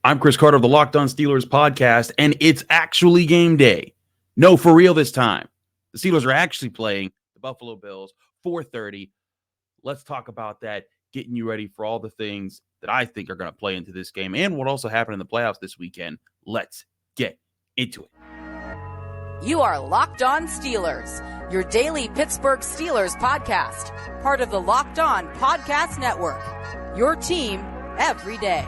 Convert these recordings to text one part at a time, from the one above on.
I'm Chris Carter of the Locked On Steelers podcast, and it's actually game day. No, for real this time. The Steelers are actually playing the Buffalo Bills, 4:30. Let's talk about that, getting you ready for all the things that I think are going to play into this game and what also happened in the playoffs this weekend. Let's get into it. You are Locked On Steelers, your daily Pittsburgh Steelers podcast, part of the Locked On Podcast Network, your team every day.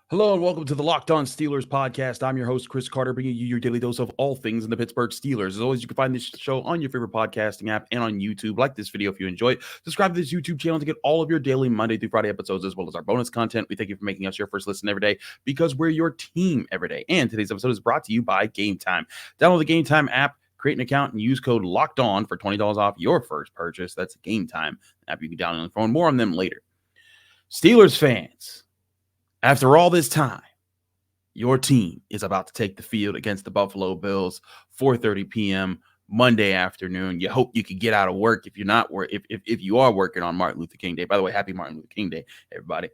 Hello and welcome to the Locked On Steelers podcast. I'm your host, Chris Carter, bringing you your daily dose of all things in the Pittsburgh Steelers. As always, you can find this show on your favorite podcasting app and on YouTube. Like this video if you enjoy it. Subscribe to this YouTube channel to get all of your daily Monday through Friday episodes, as well as our bonus content. We thank you for making us your first listen every day because we're your team every day. And today's episode is brought to you by Game Time. Download the Game Time app, create an account, and use code LOCKEDON for $20 off your first purchase. That's Game Time, an app you can download on the phone. More on them later. Steelers fans, after all this time, your team is about to take the field against the Buffalo Bills, 4:30 p.m. Monday afternoon. You hope you could get out of work if you're not if you are working on Martin Luther King Day. By the way, happy Martin Luther King Day, everybody.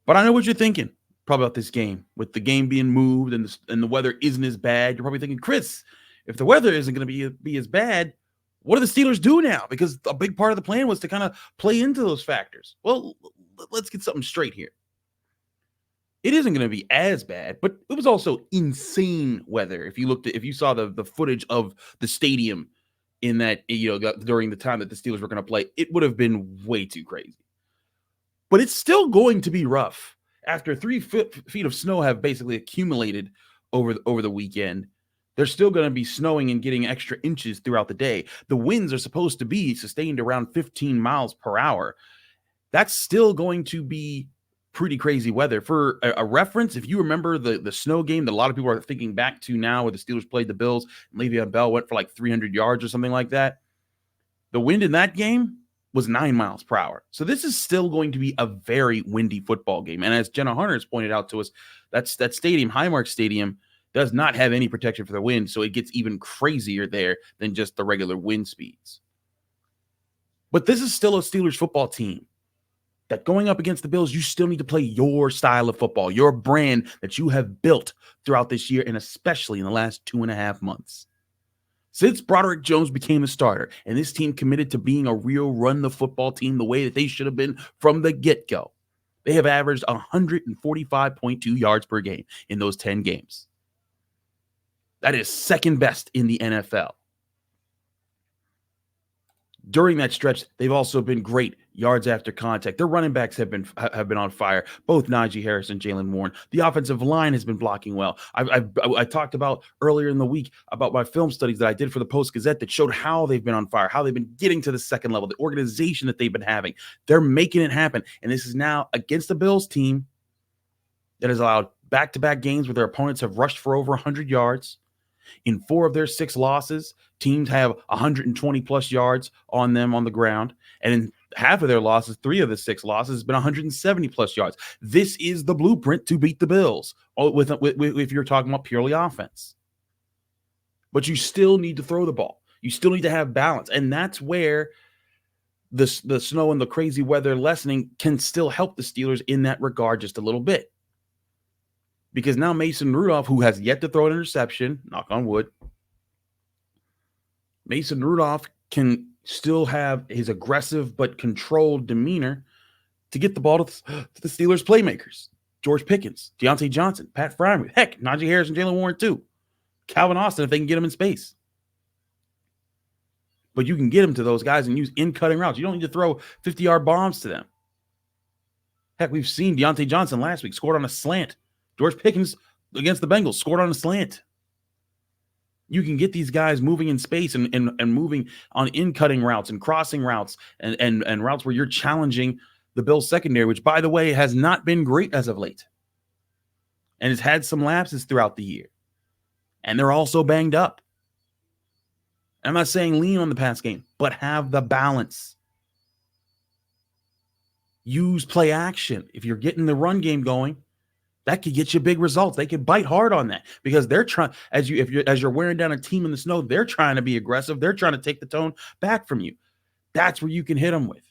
But I know what you're thinking probably about this game. With the game being moved and the weather isn't as bad, you're probably thinking, Chris, if the weather isn't going to be as bad, what do the Steelers do now? Because a big part of the plan was to kind of play into those factors. Well, let's get something straight here. It isn't going to be as bad, but it was also insane weather. If you saw the footage of the stadium in that, during the time that the Steelers were going to play, it would have been way too crazy. But it's still going to be rough after 3 feet of snow have basically accumulated over the weekend. There's still going to be snowing and getting extra inches throughout the day. The winds are supposed to be sustained around 15 miles per hour. That's still going to be pretty crazy weather. For a reference, if you remember the snow game that a lot of people are thinking back to now, where the Steelers played the Bills and Le'Veon Bell went for like 300 yards or something like that, the wind in that game was 9 miles per hour. So this is still going to be a very windy football game. And as Jenna Hunter has pointed out to us, that stadium, Highmark Stadium, does not have any protection for the wind, so it gets even crazier there than just the regular wind speeds. But this is still a Steelers football team that going up against the Bills, you still need to play your style of football, your brand that you have built throughout this year, and especially in the last 2.5 months. Since Broderick Jones became a starter, and this team committed to being a real run-the-football team the way that they should have been from the get-go, they have averaged 145.2 yards per game in those 10 games. That is second best in the NFL. During that stretch, they've also been great yards after contact. Their running backs have been on fire, both Najee Harris and Jaylen Warren. The offensive line has been blocking well. I talked about earlier in the week about my film studies that I did for the Post-Gazette that showed how they've been on fire, how they've been getting to the second level, the organization that they've been having. They're making it happen. And this is now against the Bills team that has allowed back-to-back games where their opponents have rushed for over 100 yards. In 4 of their 6 losses, teams have 120 plus yards on them on the ground. And in half of their losses, 3 of the 6 losses, has been 170 plus yards. This is the blueprint to beat the Bills if you're talking about purely offense. But you still need to throw the ball. You still need to have balance. And that's where the snow and the crazy weather lessening can still help the Steelers in that regard just a little bit. Because now Mason Rudolph, who has yet to throw an interception, knock on wood, Mason Rudolph can still have his aggressive but controlled demeanor to get the ball to the Steelers' playmakers. George Pickens, Deontay Johnson, Pat Freiermuth, heck, Najee Harris and Jaylen Warren too. Calvin Austin if they can get him in space. But you can get him to those guys and use in-cutting routes. You don't need to throw 50-yard bombs to them. Heck, we've seen Deontay Johnson last week scored on a slant. George Pickens against the Bengals scored on a slant. You can get these guys moving in space and moving on in-cutting routes and crossing routes and routes where you're challenging the Bills secondary, which, by the way, has not been great as of late. And has had some lapses throughout the year. And they're also banged up. I'm not saying lean on the pass game, but have the balance. Use play action. If you're getting the run game going, That could get you big results. They could bite hard on that because they're trying, as you're wearing down a team in the snow, they're trying to be aggressive. They're trying to take the tone back from you. That's where you can hit them with.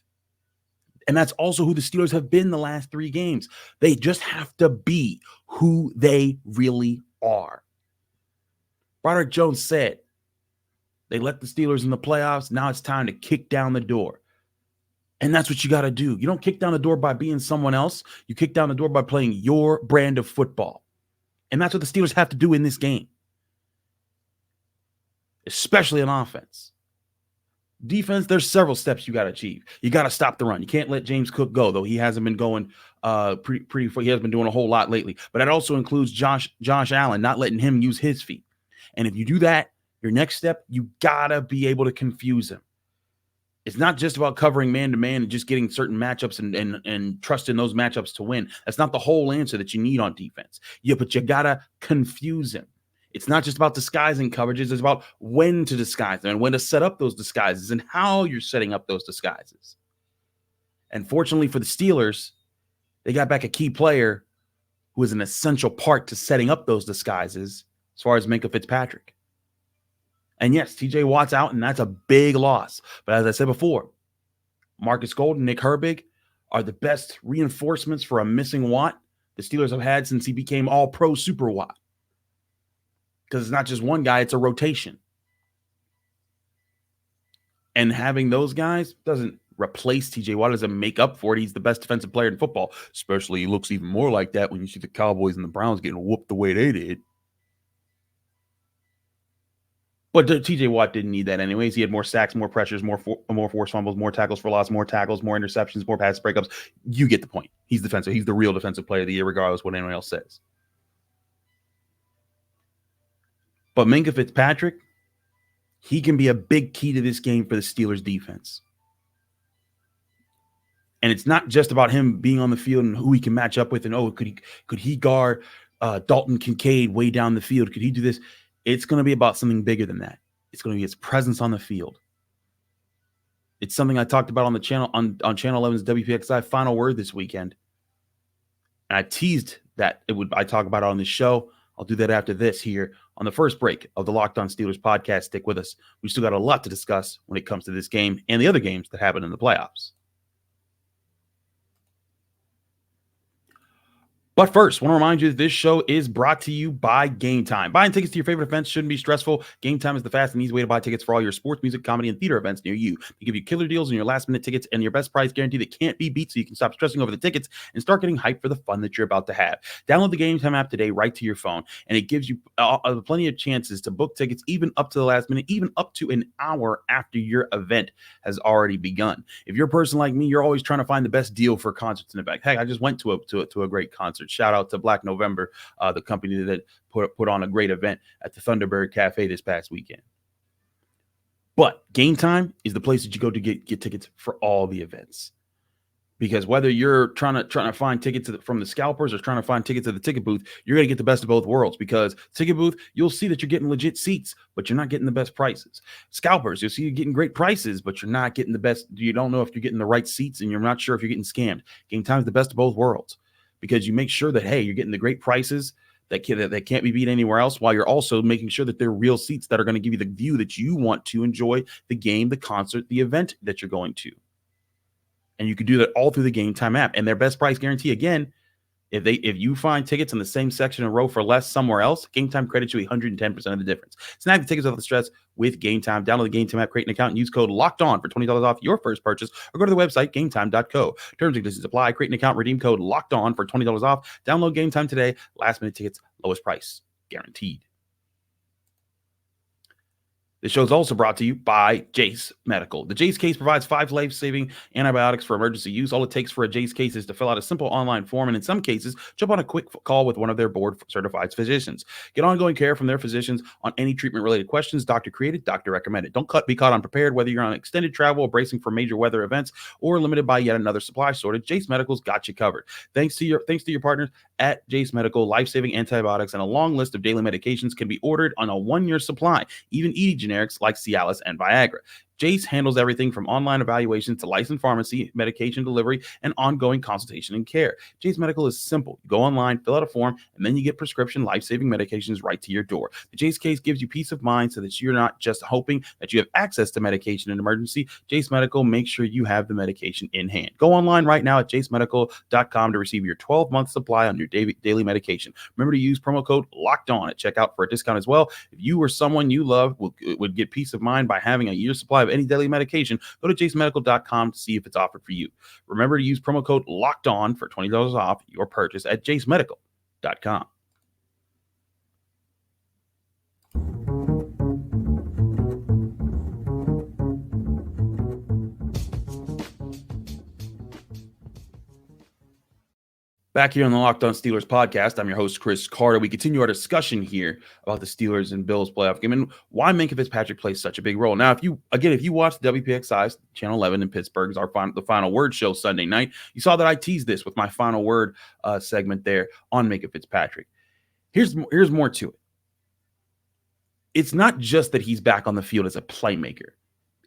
And that's also who the Steelers have been the last 3 games. They just have to be who they really are. Broderick Jones said, they let the Steelers in the playoffs. Now it's time to kick down the door. And that's what you got to do. You don't kick down the door by being someone else. You kick down the door by playing your brand of football. And that's what the Steelers have to do in this game, especially on offense. Defense, there's several steps you got to achieve. You got to stop the run. You can't let James Cook go, though he hasn't been going pretty. He hasn't been doing a whole lot lately. But that also includes Josh Allen, not letting him use his feet. And if you do that, your next step, you got to be able to confuse him. It's not just about covering man-to-man and just getting certain matchups and trusting those matchups to win. That's not the whole answer that you need on defense. But you got to confuse him. It's not just about disguising coverages. It's about when to disguise them and when to set up those disguises and how you're setting up those disguises. And fortunately for the Steelers, they got back a key player who is an essential part to setting up those disguises as far as Minkah Fitzpatrick. And yes, TJ Watt's out, and that's a big loss. But as I said before, Marcus Golden, Nick Herbig are the best reinforcements for a missing Watt the Steelers have had since he became all-pro Super Watt. Because it's not just one guy, it's a rotation. And having those guys doesn't replace TJ Watt, doesn't make up for it. He's the best defensive player in football. Especially he looks even more like that when you see the Cowboys and the Browns getting whooped the way they did. But TJ Watt didn't need that anyways. He had more sacks, more pressures, more forced fumbles, more tackles for loss, more tackles, more interceptions, more pass breakups. You get the point. He's defensive. He's the real defensive player of the year, regardless of what anyone else says. But Minkah Fitzpatrick, he can be a big key to this game for the Steelers defense. And it's not just about him being on the field and who he can match up with and, could he guard Dalton Kincaid way down the field? Could he do this? It's going to be about something bigger than that. It's going to be his presence on the field. It's something I talked about on the channel, on Channel 11's WPXI Final Word this weekend. And I teased that I talk about it on this show. I'll do that after this here on the first break of the Locked On Steelers podcast. Stick with us. We still got a lot to discuss when it comes to this game and the other games that happen in the playoffs. But first, I want to remind you that this show is brought to you by Game Time. Buying tickets to your favorite events shouldn't be stressful. Game Time is the fast and easy way to buy tickets for all your sports, music, comedy, and theater events near you. They give you killer deals on your last-minute tickets and your best price guarantee that can't be beat, so you can stop stressing over the tickets and start getting hyped for the fun that you're about to have. Download the Game Time app today right to your phone, and it gives you plenty of chances to book tickets even up to the last minute, even up to an hour after your event has already begun. If you're a person like me, you're always trying to find the best deal for concerts in the back. Heck, I just went to a great concert. Shout out to Black November, the company that put on a great event at the Thunderbird Cafe this past weekend. But Game Time is the place that you go to get tickets for all the events. Because whether you're trying to find tickets from the scalpers or trying to find tickets at the ticket booth, you're going to get the best of both worlds. Because ticket booth, you'll see that you're getting legit seats, but you're not getting the best prices. Scalpers, you'll see you're getting great prices, but you're not getting the best. You don't know if you're getting the right seats, and you're not sure if you're getting scammed. Game Time is the best of both worlds. Because you make sure that, hey, you're getting the great prices that can't be beat anywhere else, while you're also making sure that they're real seats that are going to give you the view that you want to enjoy the game, the concert, the event that you're going to. And you can do that all through the Game Time app. And their best price guarantee, again, if you find tickets in the same section and row for less somewhere else, Game Time credits you 110% of the difference. Snag the tickets without the stress with Game Time. Download the Game Time app, create an account, and use code LOCKEDON for $20 off your first purchase, or go to the website gametime.co. Terms and conditions apply. Create an account, redeem code LOCKEDON for $20 off. Download Game Time today. Last minute tickets, lowest price guaranteed. This show is also brought to you by Jase Medical. The Jase case provides 5 life-saving antibiotics for emergency use. All it takes for a Jase case is to fill out a simple online form, and in some cases, jump on a quick call with one of their board-certified physicians. Get ongoing care from their physicians on any treatment-related questions. Doctor created, doctor recommended. Don't be caught unprepared, whether you're on extended travel, bracing for major weather events, or limited by yet another supply shortage. Jase Medical's got you covered. Thanks to your partners at Jase Medical, life-saving antibiotics and a long list of daily medications can be ordered on a 1-year supply, even ED generics like Cialis and Viagra. Jace handles everything from online evaluations to licensed pharmacy, medication delivery, and ongoing consultation and care. Jace Medical is simple. You go online, fill out a form, and then you get prescription life-saving medications right to your door. The Jace case gives you peace of mind so that you're not just hoping that you have access to medication in an emergency. Jace Medical makes sure you have the medication in hand. Go online right now at jacemedical.com to receive your 12-month supply on your daily medication. Remember to use promo code LOCKEDON at checkout for a discount as well. If you or someone you love would get peace of mind by having a year's supply of any daily medication, go to jacemedical.com to see if it's offered for you. Remember to use promo code LOCKEDON for $20 off your purchase at jacemedical.com. Back here on the Locked On Steelers podcast, I'm your host, Chris Carter. We continue our discussion here about the Steelers and Bills playoff game and why Minkah Fitzpatrick plays such a big role. Now, if you watched WPXI's Channel 11 in Pittsburgh, the Final Word show Sunday night, you saw that I teased this with my Final Word segment there on Minkah Fitzpatrick. Here's more to it. It's not just that he's back on the field as a playmaker.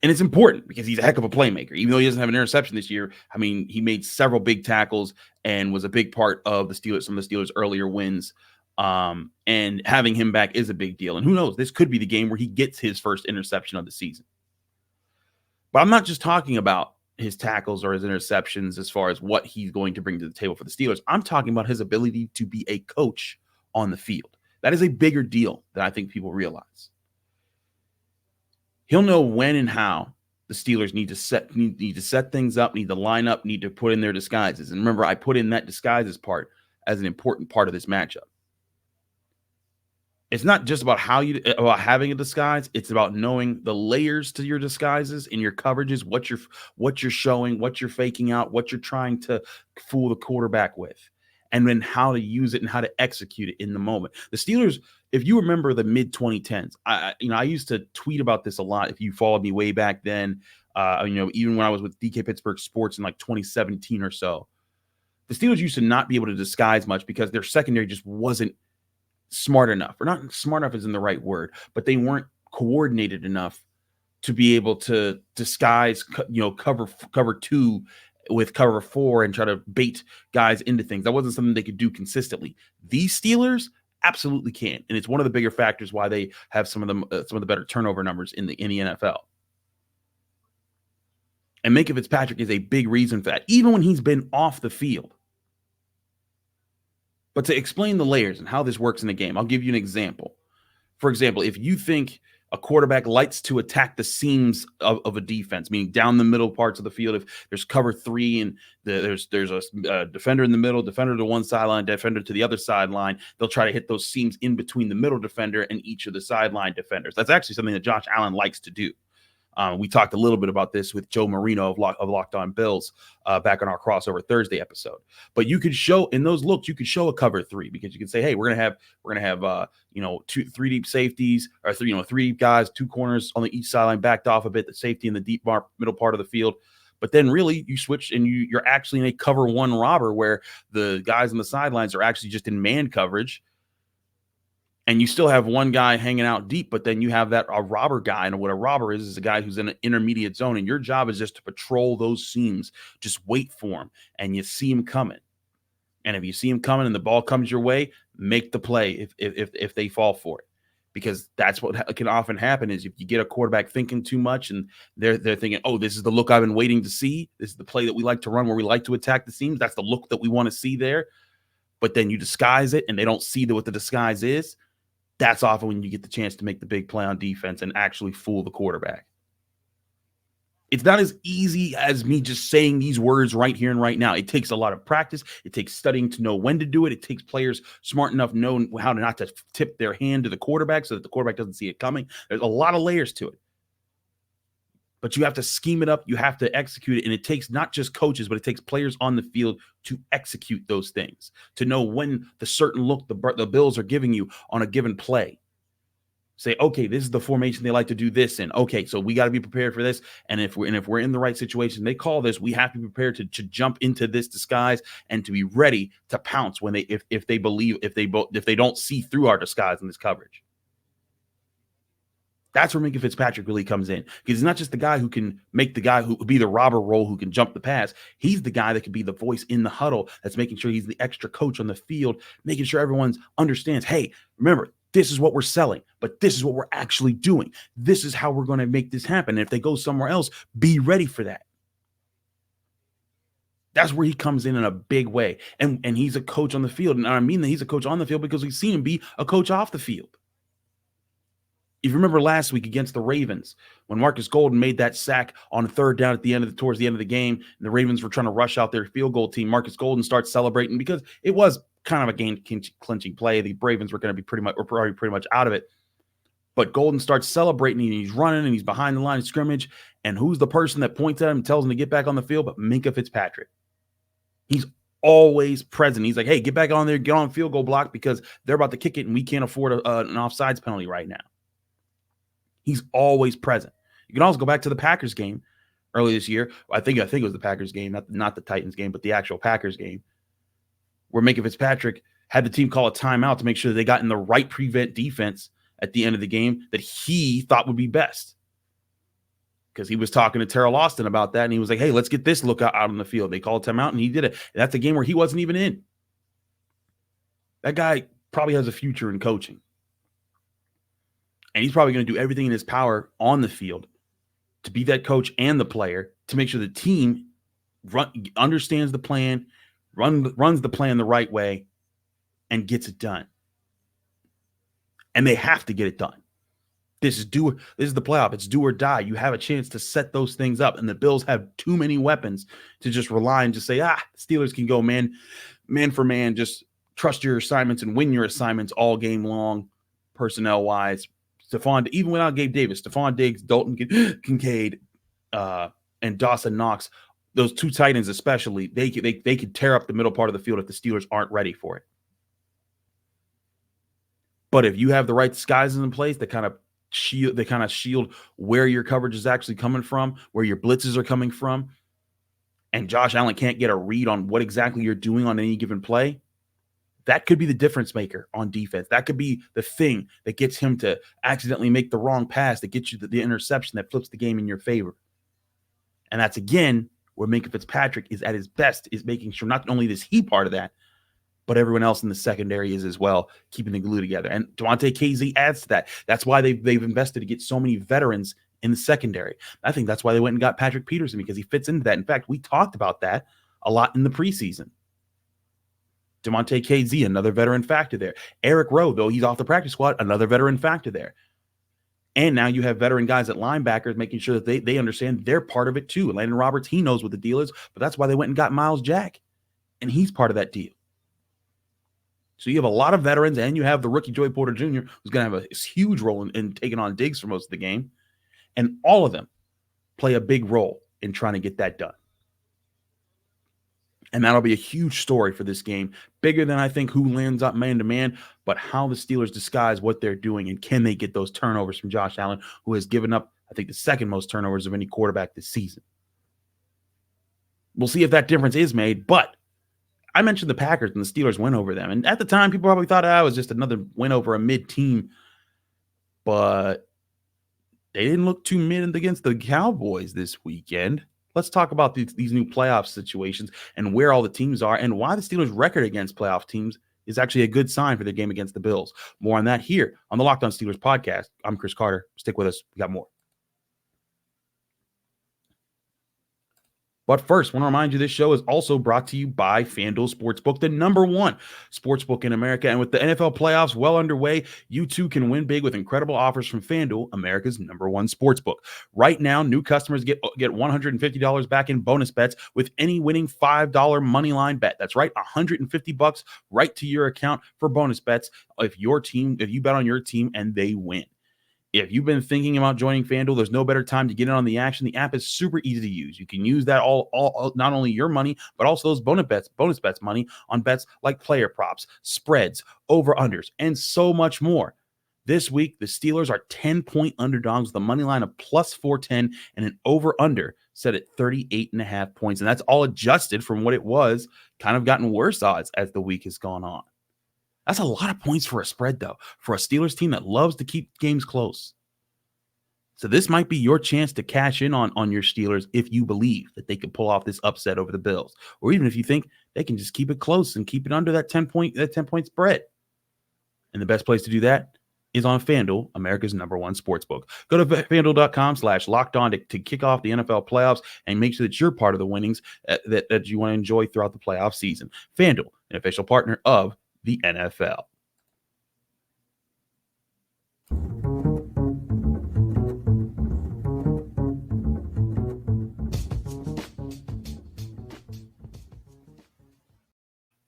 And it's important because he's a heck of a playmaker. Even though he doesn't have an interception this year, I mean, he made several big tackles and was a big part of some of the Steelers' earlier wins. And having him back is a big deal. And who knows, this could be the game where he gets his first interception of the season. But I'm not just talking about his tackles or his interceptions as far as what he's going to bring to the table for the Steelers. I'm talking about his ability to be a coach on the field. That is a bigger deal than I think people realize. He'll know when and how the Steelers need to set things up, need to line up, need to put in their disguises. And remember, I put in that disguises part as an important part of this matchup. It's not just about about having a disguise. It's about knowing the layers to your disguises and your coverages, what you're showing, what you're faking out, what you're trying to fool the quarterback with, and then how to use it and how to execute it in the moment. The Steelers, if you remember the mid-2010s, I used to tweet about this a lot. If you followed me way back then, even when I was with DK Pittsburgh Sports in like 2017 or so, the Steelers used to not be able to disguise much because their secondary just wasn't smart enough. Or not smart enough isn't the right word, but they weren't coordinated enough to be able to disguise, cover two with cover four and try to bait guys into things. That wasn't something they could do consistently. These Steelers absolutely can, and it's one of the bigger factors why they have some of the better turnover numbers in the NFL. And Minkah Fitzpatrick is a big reason for that, even when he's been off the field. But to explain the layers and how this works in the game, I'll give you an example. For example, if you think a quarterback likes to attack the seams of a defense, meaning down the middle parts of the field. If there's cover three and there's a defender in the middle, defender to one sideline, defender to the other sideline, they'll try to hit those seams in between the middle defender and each of the sideline defenders. That's actually something that Josh Allen likes to do. We talked a little bit about this with Joe Marino of Locked On Bills back on our crossover Thursday episode. But you could show in those looks, you could show a cover three because you can say, hey, we're gonna have three deep safeties or three guys, two corners on each sideline backed off a bit, the safety in the deep middle part of the field. But then really you switch and you're actually in a cover one robber where the guys on the sidelines are actually just in man coverage. And you still have one guy hanging out deep, but then you have a robber guy. And what a robber is a guy who's in an intermediate zone. And your job is just to patrol those seams. Just wait for him. And you see him coming. And if you see him coming and the ball comes your way, make the play if they fall for it. Because that's what can often happen is if you get a quarterback thinking too much and they're thinking, oh, this is the look I've been waiting to see. This is the play that we like to run where we like to attack the seams. That's the look that we want to see there. But then you disguise it and they don't see what the disguise is. That's often when you get the chance to make the big play on defense and actually fool the quarterback. It's not as easy as me just saying these words right here and right now. It takes a lot of practice. It takes studying to know when to do it. It takes players smart enough knowing how to not to tip their hand to the quarterback so that the quarterback doesn't see it coming. There's a lot of layers to it. But you have to scheme it up. You have to execute it. And it takes not just coaches, but it takes players on the field to execute those things, to know when the certain look the Bills are giving you on a given play. Say, okay, this is the formation they like to do this in. Okay, so we got to be prepared for this. And if we're in the right situation, they call this, we have to be prepared to jump into this disguise and to be ready to pounce when if they don't see through our disguise in this coverage. That's where Minkah Fitzpatrick really comes in, because he's not just the guy who can make the guy who be the robber role who can jump the pass. He's the guy that can be the voice in the huddle that's making sure he's the extra coach on the field, making sure everyone understands, hey, remember, this is what we're selling, but this is what we're actually doing. This is how we're going to make this happen. And if they go somewhere else, be ready for that. That's where he comes in a big way. And he's a coach on the field. And I mean that he's a coach on the field because we've seen him be a coach off the field. If you remember last week against the Ravens, when Marcus Golden made that sack on 3rd down towards the end of the game, and the Ravens were trying to rush out their field goal team, Marcus Golden starts celebrating because it was kind of a game-clinching play. The Ravens were going to be pretty much out of it. But Golden starts celebrating, and he's running, and he's behind the line of scrimmage. And who's the person that points at him and tells him to get back on the field? But Minkah Fitzpatrick. He's always present. He's like, hey, get back on there, get on field goal block because they're about to kick it, and we can't afford an offsides penalty right now. He's always present. You can also go back to the Packers game early this year. I think it was the Packers game, not the Titans game, but the actual Packers game, where Minkah Fitzpatrick had the team call a timeout to make sure they got in the right prevent defense at the end of the game that he thought would be best. Because he was talking to Terrell Austin about that, and he was like, hey, let's get this look out on the field. They called a timeout, and he did it. And that's a game where he wasn't even in. That guy probably has a future in coaching. And he's probably going to do everything in his power on the field to be that coach and the player to make sure the team understands the plan, runs the plan the right way, and gets it done. And they have to get it done. This is the playoff. It's do or die. You have a chance to set those things up, and the Bills have too many weapons to just rely and just say, the Steelers can go man for man. Just trust your assignments and win your assignments all game long, personnel-wise. Even without Gabe Davis, Stephon Diggs, Dalton Kincaid, and Dawson Knox, those two tight ends especially, they could tear up the middle part of the field if the Steelers aren't ready for it. But if you have the right disguises in place that kind of shield where your coverage is actually coming from, where your blitzes are coming from, and Josh Allen can't get a read on what exactly you're doing on any given play, that could be the difference maker on defense. That could be the thing that gets him to accidentally make the wrong pass, that gets you the interception that flips the game in your favor. And that's, again, where Minkah Fitzpatrick is at his best, is making sure not only is he part of that, but everyone else in the secondary is as well, keeping the glue together. And Devontae KZ adds to that. That's why they've invested to get so many veterans in the secondary. I think that's why they went and got Patrick Peterson, because he fits into that. In fact, we talked about that a lot in the preseason. Devontae KZ, another veteran factor there. Eric Rowe, though he's off the practice squad, another veteran factor there. And now you have veteran guys at linebackers making sure that they understand they're part of it too. Landon Roberts, he knows what the deal is, but that's why they went and got Myles Jack. And he's part of that deal. So you have a lot of veterans, and you have the rookie Joey Porter Jr., who's going to have a huge role in taking on Diggs for most of the game. And all of them play a big role in trying to get that done. And that'll be a huge story for this game. Bigger than I think who lands up man-to-man, but how the Steelers disguise what they're doing, and can they get those turnovers from Josh Allen, who has given up, I think, the second most turnovers of any quarterback this season. We'll see if that difference is made, but I mentioned the Packers and the Steelers win over them. And at the time, people probably thought it was just another win over a mid-team. But they didn't look too mid against the Cowboys this weekend. Let's talk about these new playoff situations and where all the teams are, and why the Steelers' record against playoff teams is actually a good sign for their game against the Bills. More on that here on the Locked On Steelers podcast. I'm Chris Carter. Stick with us. We got more. But first, I want to remind you this show is also brought to you by FanDuel Sportsbook, the #1 sportsbook in America. And with the NFL playoffs well underway, you too can win big with incredible offers from FanDuel, America's #1 sportsbook. Right now, new customers get $150 back in bonus bets with any winning $5 moneyline bet. That's right, $150 right to your account for bonus bets if you bet on your team and they win. If you've been thinking about joining FanDuel, there's no better time to get in on the action. The app is super easy to use. You can use that all not only your money, but also those bonus bets money on bets like player props, spreads, over-unders, and so much more. This week, the Steelers are 10-point underdogs with a money line of plus 410 and an over-under set at 38.5 points. And that's all adjusted from what it was, kind of gotten worse odds as the week has gone on. That's a lot of points for a spread, though, for a Steelers team that loves to keep games close. So this might be your chance to cash in on your Steelers if you believe that they could pull off this upset over the Bills, or even if you think they can just keep it close and keep it under that 10-point spread. And the best place to do that is on FanDuel, America's #1 sportsbook. Go to FanDuel.com/lockedon to kick off the NFL playoffs and make sure that you're part of the winnings that you want to enjoy throughout the playoff season. FanDuel, an official partner of the NFL.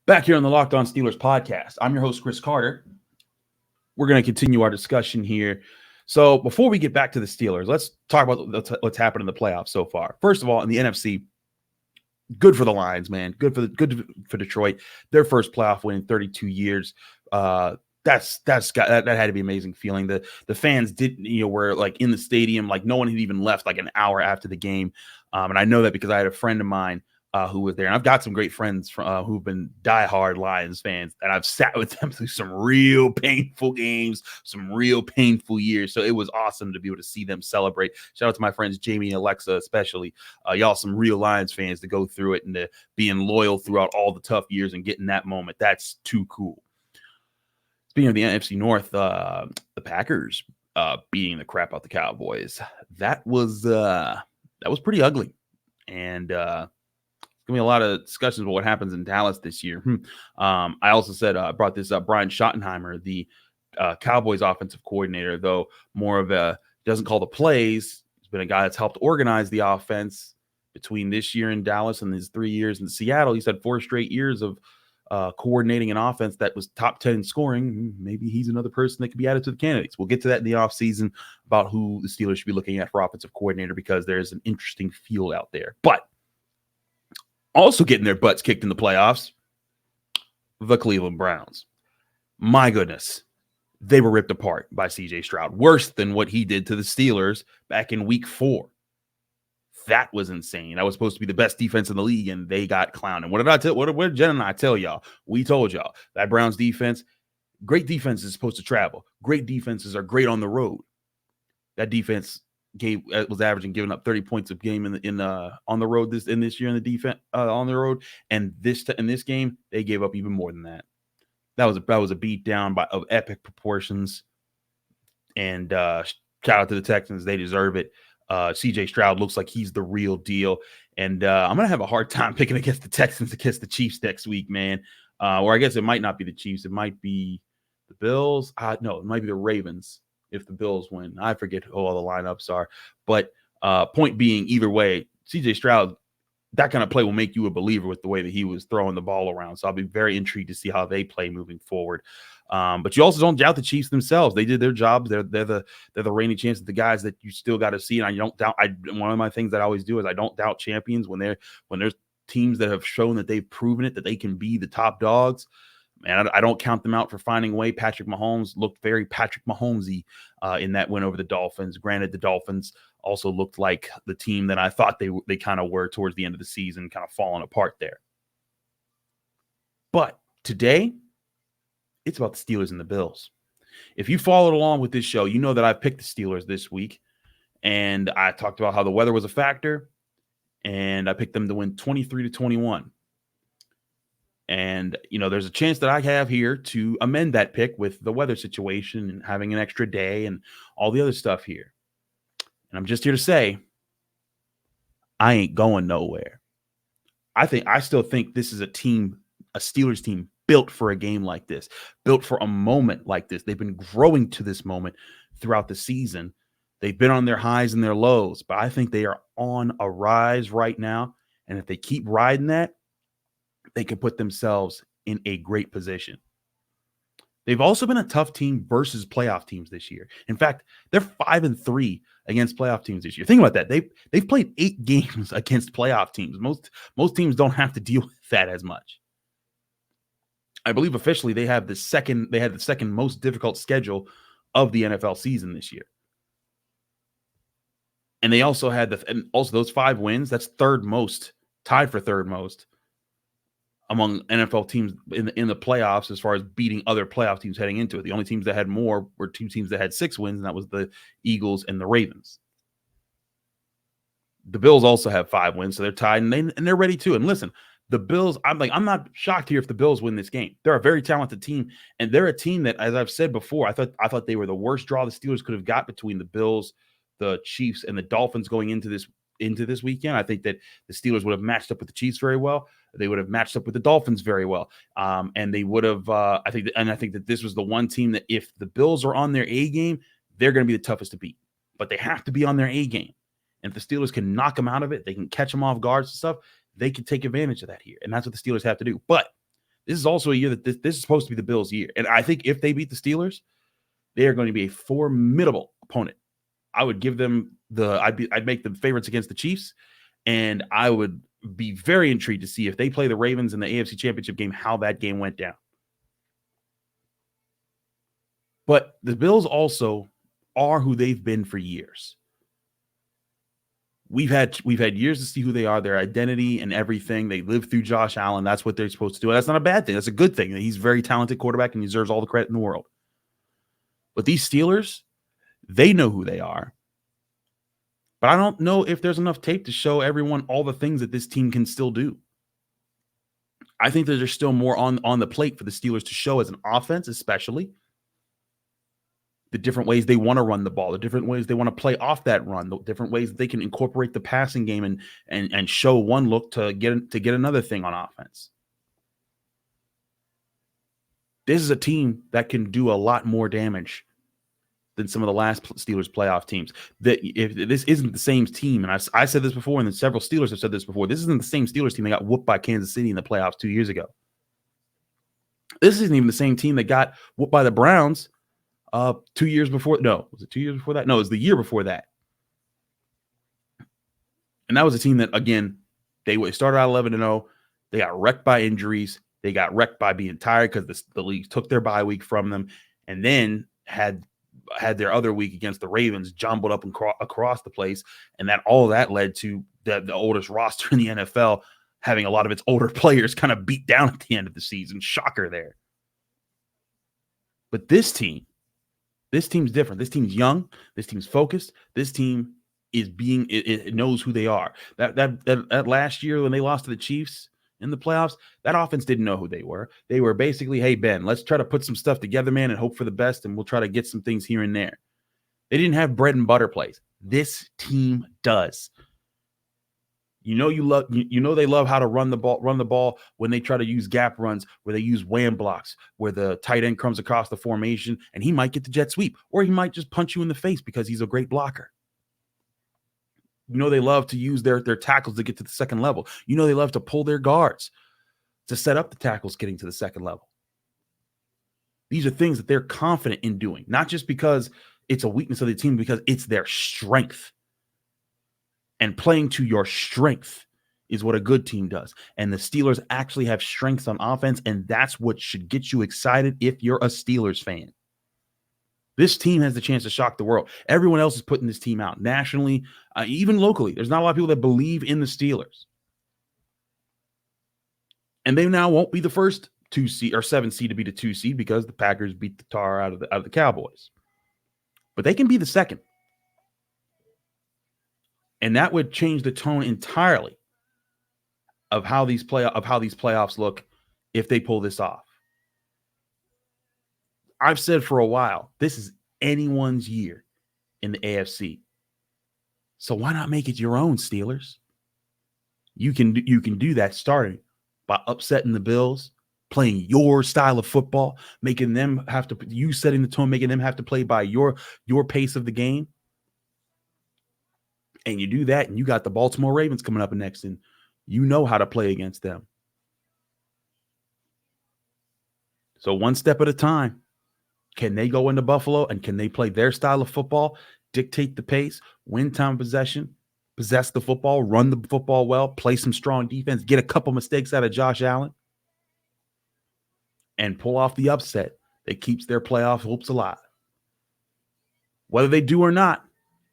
Back here on the Locked On Steelers podcast, I'm your host, Chris Carter. We're going to continue our discussion here. So before we get back to the Steelers, let's talk about what's happened in the playoffs so far. First of all, in the NFC, good for the Lions, man. Good for Detroit. Their first playoff win in 32 years. That had to be an amazing feeling. The fans were like in the stadium, like no one had even left like an hour after the game. And I know that because I had a friend of mine who was there. And I've got some great friends who've been diehard Lions fans, and I've sat with them through some real painful games, some real painful years. So it was awesome to be able to see them celebrate. Shout out to my friends Jamie and Alexa, especially. Y'all some real Lions fans to go through it and to being loyal throughout all the tough years and getting that moment. That's too cool. Speaking of the NFC North, the Packers beating the crap out the Cowboys. That was pretty ugly. And going to be a lot of discussions about what happens in Dallas this year. I also said, brought this up, Brian Schottenheimer, the Cowboys offensive coordinator, though more of doesn't call the plays. He's been a guy that's helped organize the offense between this year in Dallas and his 3 years in Seattle. He's had 4 straight years of coordinating an offense that was top 10 in scoring. Maybe he's another person that could be added to the candidates. We'll get to that in the offseason about who the Steelers should be looking at for offensive coordinator, because there's an interesting field out there. But also getting their butts kicked in the playoffs, the Cleveland Browns. My goodness, they were ripped apart by C.J. Stroud. Worse than what he did to the Steelers back in week 4. That was insane. That was supposed to be the best defense in the league, and they got clowned. And what did I tell? What did Jen and I tell y'all? We told y'all that Browns defense, great defense is supposed to travel. Great defenses are great on the road. That defense was averaging giving up 30 points a game on the road this year in the defense on the road, and in this game they gave up even more than that. That was a beat down of epic proportions. And shout out to the Texans, they deserve it. C.J. Stroud looks like he's the real deal, and I'm gonna have a hard time picking against the Texans against the Chiefs next week, man. Or I guess it might not be the Chiefs, it might be the Bills. No, it might be the Ravens. If the Bills win, I forget who all the lineups are, but point being, either way, C.J. Stroud, that kind of play will make you a believer with the way that he was throwing the ball around. So I'll be very intrigued to see how they play moving forward. But you also don't doubt the Chiefs themselves. They did their job. They're the reigning champions, the guys that you still got to see. And I don't doubt. One of my things that I always do is I don't doubt champions when there's teams that have shown that they've proven it, that they can be the top dogs. Man, I don't count them out for finding a way. Patrick Mahomes looked very Patrick Mahomes-y in that win over the Dolphins. Granted, the Dolphins also looked like the team that I thought they kind of were towards the end of the season, kind of falling apart there. But today, it's about the Steelers and the Bills. If you followed along with this show, you know that I picked the Steelers this week, and I talked about how the weather was a factor, and I picked them to win 23-21. And, there's a chance that I have here to amend that pick with the weather situation and having an extra day and all the other stuff here. And I'm just here to say, I ain't going nowhere. I still think this is a Steelers team built for a game like this, built for a moment like this. They've been growing to this moment throughout the season. They've been on their highs and their lows, but I think they are on a rise right now. And if they keep riding that, they can put themselves in a great position. They've also been a tough team versus playoff teams this year. In fact, they're 5-3 against playoff teams this year. Think about that. They've played 8 games against playoff teams. Most teams don't have to deal with that as much. I believe officially they had the second most difficult schedule of the NFL season this year. And they also had those 5 wins. That's third most, tied for third most among NFL teams in the playoffs as far as beating other playoff teams heading into it. The only teams that had more were two teams that had 6 wins, and that was the Eagles and the Ravens. The Bills also have 5 wins, so they're tied, and they're ready too. And listen, the Bills, I'm not shocked here if the Bills win this game. They're a very talented team, and they're a team that, as I've said before, I thought they were the worst draw the Steelers could have got between the Bills, the Chiefs, and the Dolphins going into this weekend. I think that the Steelers would have matched up with the Chiefs very well. They would have matched up with the Dolphins very well, and they would have. I think that this was the one team that if the Bills are on their A game, they're going to be the toughest to beat. But they have to be on their A game. And if the Steelers can knock them out of it, they can catch them off guards and stuff, they can take advantage of that here. And that's what the Steelers have to do. But this is also a year that this is supposed to be the Bills' year. And I think if they beat the Steelers, they are going to be a formidable opponent. I would give them I'd make them favorites against the Chiefs. And I would be very intrigued to see if they play the Ravens in the AFC Championship game, how that game went down. But the Bills also are who they've been for years. We've had years to see who they are, their identity and everything. They lived through Josh Allen. That's what they're supposed to do. And that's not a bad thing. That's a good thing. He's a very talented quarterback and he deserves all the credit in the world. But these Steelers, they know who they are. But I don't know if there's enough tape to show everyone all the things that this team can still do. I think that there's still more on the plate for the Steelers to show as an offense, especially. The different ways they want to run the ball, the different ways they want to play off that run, the different ways that they can incorporate the passing game and show one look to get another thing on offense. This is a team that can do a lot more damage than some of the last Steelers playoff teams. That if this isn't the same team, and I said this before, and then several Steelers have said this before, this isn't the same Steelers team that got whooped by Kansas City in the playoffs 2 years ago. This isn't even the same team that got whooped by the Browns 2 years before. No, was it 2 years before that? No, it was the year before that. And that was a team that, again, they started out 11-0. They got wrecked by injuries. They got wrecked by being tired because the league took their bye week from them, and then had their other week against the Ravens jumbled up and across the place. And that all of that led to the oldest roster in the NFL having a lot of its older players kind of beat down at the end of the season. Shocker there. But this team's different. This team's young. This team's focused. This team is it knows who they are. That last year when they lost to the Chiefs in the playoffs, that offense didn't know who they were. They were basically, hey, Ben, let's try to put some stuff together, man, and hope for the best, and we'll try to get some things here and there. They didn't have bread and butter plays. This team does. They love how to run the ball when they try to use gap runs, where they use wham blocks, where the tight end comes across the formation, and he might get the jet sweep, or he might just punch you in the face because he's a great blocker. They love to use their tackles to get to the second level. They love to pull their guards to set up the tackles getting to the second level. These are things that they're confident in doing, not just because it's a weakness of the team, because it's their strength. And playing to your strength is what a good team does. And the Steelers actually have strengths on offense, and that's what should get you excited if you're a Steelers fan. This team has the chance to shock the world. Everyone else is putting this team out nationally, even locally. There's not a lot of people that believe in the Steelers. And they now won't be the first 2 seed or 7 seed to be the 2 seed because the Packers beat the tar out of the Cowboys. But they can be the second. And that would change the tone entirely of how these playoffs look if they pull this off. I've said for a while, this is anyone's year in the AFC. So why not make it your own, Steelers? You can do that starting by upsetting the Bills, playing your style of football, making them have to, you setting the tone, making them have to play by your pace of the game. And you do that, and you got the Baltimore Ravens coming up next, and you know how to play against them. So one step at a time. Can they go into Buffalo, and can they play their style of football, dictate the pace, win time possession, possess the football, run the football well, play some strong defense, get a couple mistakes out of Josh Allen, and pull off the upset that keeps their playoff hopes alive? Whether they do or not,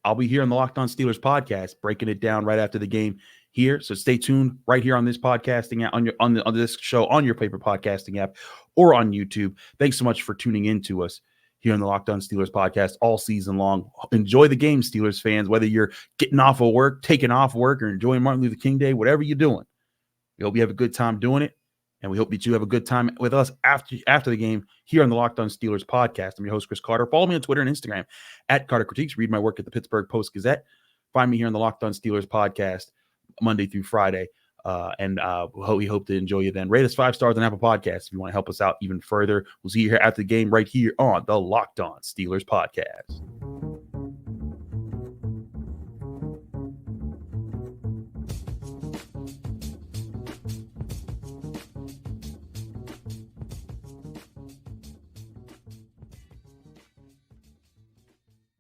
I'll be here on the Locked On Steelers podcast, breaking it down right after the game here. So stay tuned right here on this podcasting app, on this show, on your favorite podcasting app, or on YouTube. Thanks so much for tuning in to us here on the Locked On Steelers podcast all season long. Enjoy the game, Steelers fans, whether you're getting off of work, taking off work, or enjoying Martin Luther King Day, whatever you're doing. We hope you have a good time doing it. And we hope that you have a good time with us after the game here on the Locked On Steelers podcast. I'm your host, Chris Carter. Follow me on Twitter and Instagram at Carter Critiques. Read my work at the Pittsburgh Post-Gazette. Find me here on the Locked On Steelers podcast Monday through Friday. We hope to enjoy you then. Rate us 5 stars on Apple Podcasts if you want to help us out even further. We'll see you here after the game right here on the Locked On Steelers podcast.